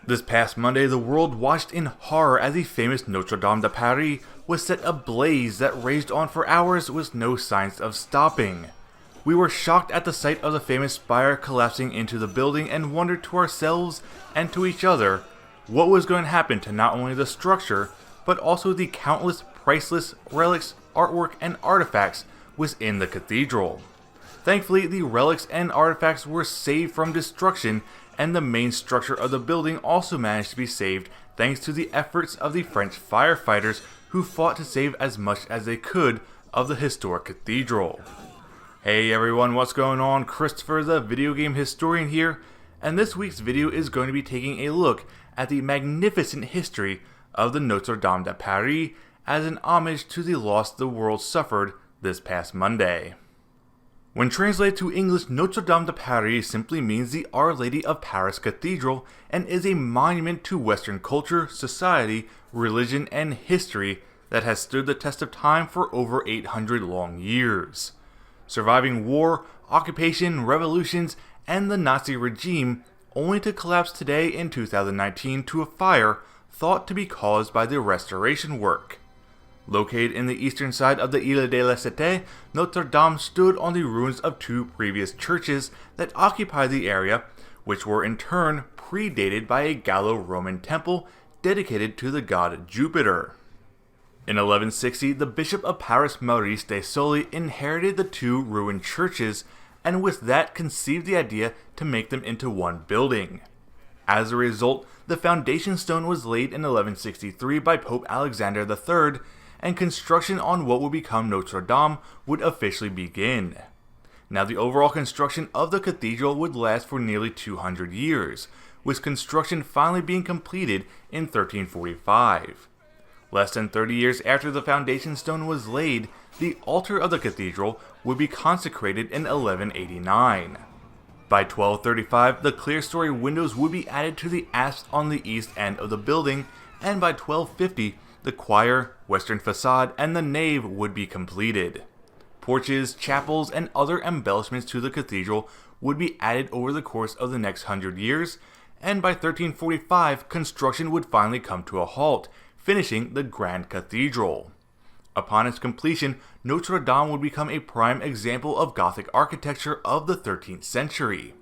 This past Monday, the world watched in horror as the famous Notre Dame de Paris was set ablaze that raged on for hours with no signs of stopping. We were shocked at the sight of the famous spire collapsing into the building and wondered to ourselves and to each other what was going to happen to not only the structure, but also the countless priceless relics, artwork, and artifacts within the cathedral. Thankfully, the relics and artifacts were saved from destruction, and the main structure of the building also managed to be saved thanks to the efforts of the French firefighters who fought to save as much as they could of the historic cathedral. Hey everyone, what's going on? Christopher, the video game historian here, and this week's video is going to be taking a look at the magnificent history of the Notre Dame de Paris as an homage to the loss the world suffered this past Monday. When translated to English, Notre Dame de Paris simply means the Our Lady of Paris Cathedral and is a monument to Western culture, society, religion, and history that has stood the test of time for over 800 long years. Surviving war, occupation, revolutions, and the Nazi regime, only to collapse today in 2019 to a fire thought to be caused by the restoration work. Located in the eastern side of the Ile de la Cité, Notre Dame stood on the ruins of two previous churches that occupied the area, which were in turn predated by a Gallo-Roman temple dedicated to the god Jupiter. In 1160, the Bishop of Paris Maurice de Sully inherited the two ruined churches, and with that conceived the idea to make them into one building. As a result, the foundation stone was laid in 1163 by Pope Alexander III, and construction on what would become Notre Dame would officially begin. Now, the overall construction of the cathedral would last for nearly 200 years, with construction finally being completed in 1345. Less than 30 years after the foundation stone was laid, the altar of the cathedral would be consecrated in 1189. By 1235, the clerestory windows would be added to the apse on the east end of the building, and by 1250, the choir, western facade, and the nave would be completed. Porches, chapels, and other embellishments to the cathedral would be added over the course of the next 100 years, and by 1345, construction would finally come to a halt, finishing the Grand Cathedral. Upon its completion, Notre Dame would become a prime example of Gothic architecture of the 13th century.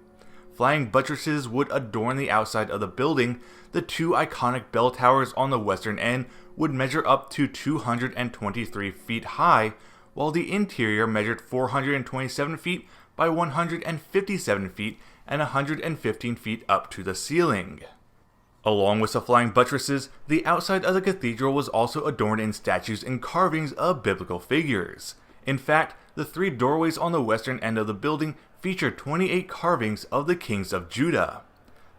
Flying buttresses would adorn the outside of the building. The two iconic bell towers on the western end would measure up to 223 feet high, while the interior measured 427 feet by 157 feet and 115 feet up to the ceiling. Along with the flying buttresses, the outside of the cathedral was also adorned in statues and carvings of biblical figures. In fact, the three doorways on the western end of the building feature 28 carvings of the kings of Judah.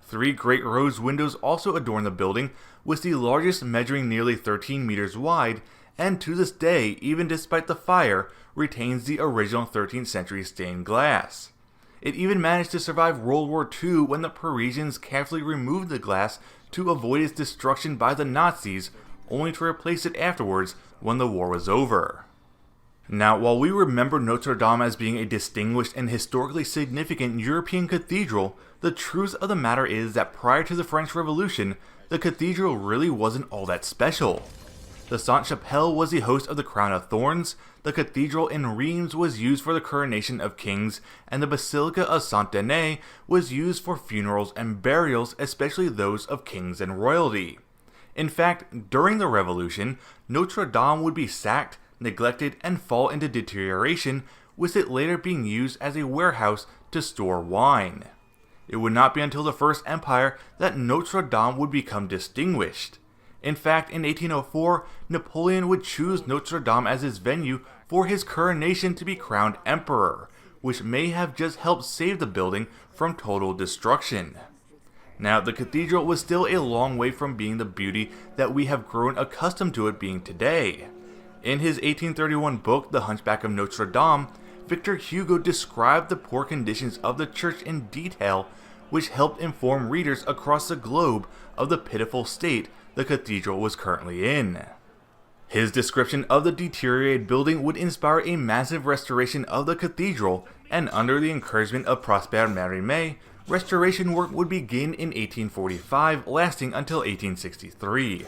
Three great rose windows also adorn the building, with the largest measuring nearly 13 meters wide, and to this day, even despite the fire, retains the original 13th century stained glass. It even managed to survive World War II when the Parisians carefully removed the glass to avoid its destruction by the Nazis, only to replace it afterwards when the war was over. Now, while we remember Notre Dame as being a distinguished and historically significant European cathedral, the truth of the matter is that prior to the French Revolution, the cathedral really wasn't all that special. The Sainte-Chapelle was the host of the Crown of Thorns, the cathedral in Reims was used for the coronation of kings, and the Basilica of Saint-Denis was used for funerals and burials, especially those of kings and royalty. In fact, during the Revolution, Notre Dame would be sacked, neglected, and fall into deterioration, with it later being used as a warehouse to store wine. It would not be until the First Empire that Notre Dame would become distinguished. In fact, in 1804, Napoleon would choose Notre Dame as his venue for his coronation to be crowned emperor, which may have just helped save the building from total destruction. Now, the cathedral was still a long way from being the beauty that we have grown accustomed to it being today. In his 1831 book, The Hunchback of Notre Dame, Victor Hugo described the poor conditions of the church in detail, which helped inform readers across the globe of the pitiful state the cathedral was currently in. His description of the deteriorated building would inspire a massive restoration of the cathedral, and under the encouragement of Prosper Mérimée, restoration work would begin in 1845, lasting until 1863.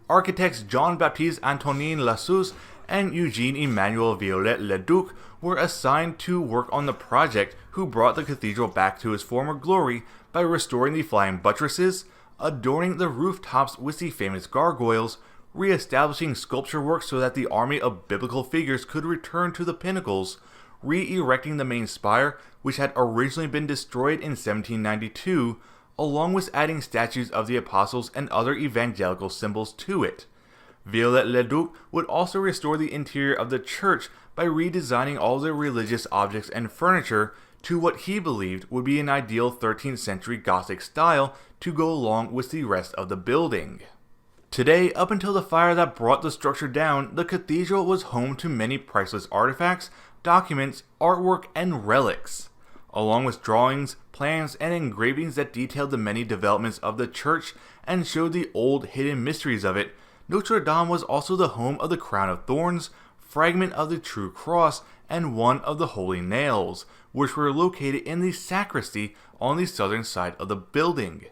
Architects Jean-Baptiste Antonin Lassus and Eugène-Emmanuel Viollet-le-Duc were assigned to work on the project, who brought the cathedral back to its former glory by restoring the flying buttresses, adorning the rooftops with the famous gargoyles, re-establishing sculpture work so that the army of biblical figures could return to the pinnacles, re-erecting the main spire, which had originally been destroyed in 1792, along with adding statues of the apostles and other evangelical symbols to it. Viollet-le-Duc would also restore the interior of the church by redesigning all the religious objects and furniture to what he believed would be an ideal 13th century Gothic style to go along with the rest of the building. Today, up until the fire that brought the structure down, the cathedral was home to many priceless artifacts, documents, artwork, and relics. Along with drawings, plans, and engravings that detailed the many developments of the church and showed the old hidden mysteries of it, Notre Dame was also the home of the Crown of Thorns, fragment of the True Cross, and one of the Holy Nails, which were located in the sacristy on the southern side of the building.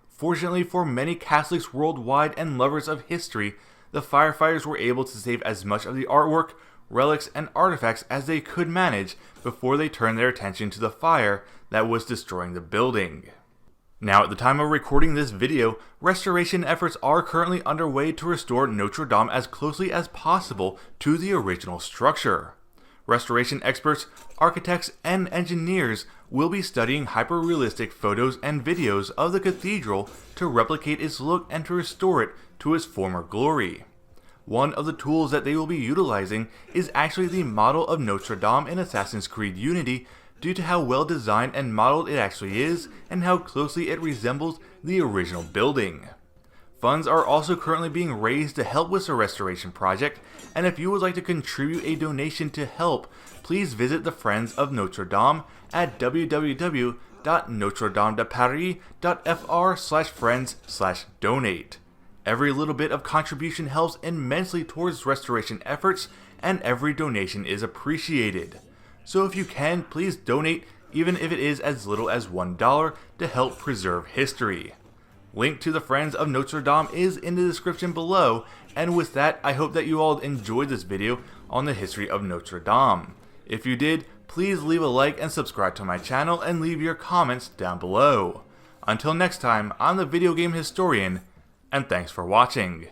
Fortunately for many Catholics worldwide and lovers of history, the firefighters were able to save as much of the artwork, relics, and artifacts as they could manage before they turned their attention to the fire that was destroying the building. Now, at the time of recording this video, restoration efforts are currently underway to restore Notre Dame as closely as possible to the original structure. Restoration experts, architects, and engineers will be studying hyper-realistic photos and videos of the cathedral to replicate its look and to restore it to its former glory. One of the tools that they will be utilizing is actually the model of Notre Dame in Assassin's Creed Unity, due to how well designed and modeled it actually is and how closely it resembles the original building. Funds are also currently being raised to help with the restoration project, and if you would like to contribute a donation to help, please visit the Friends of Notre Dame at www.notredamedeparis.fr/friends/donate. Every little bit of contribution helps immensely towards restoration efforts, and every donation is appreciated. So if you can, please donate, even if it is as little as $1, to help preserve history. Link to the Friends of Notre Dame is in the description below, and with that, I hope that you all enjoyed this video on the history of Notre Dame. If you did, please leave a like and subscribe to my channel and leave your comments down below. Until next time, I'm the Video Game Historian, and thanks for watching.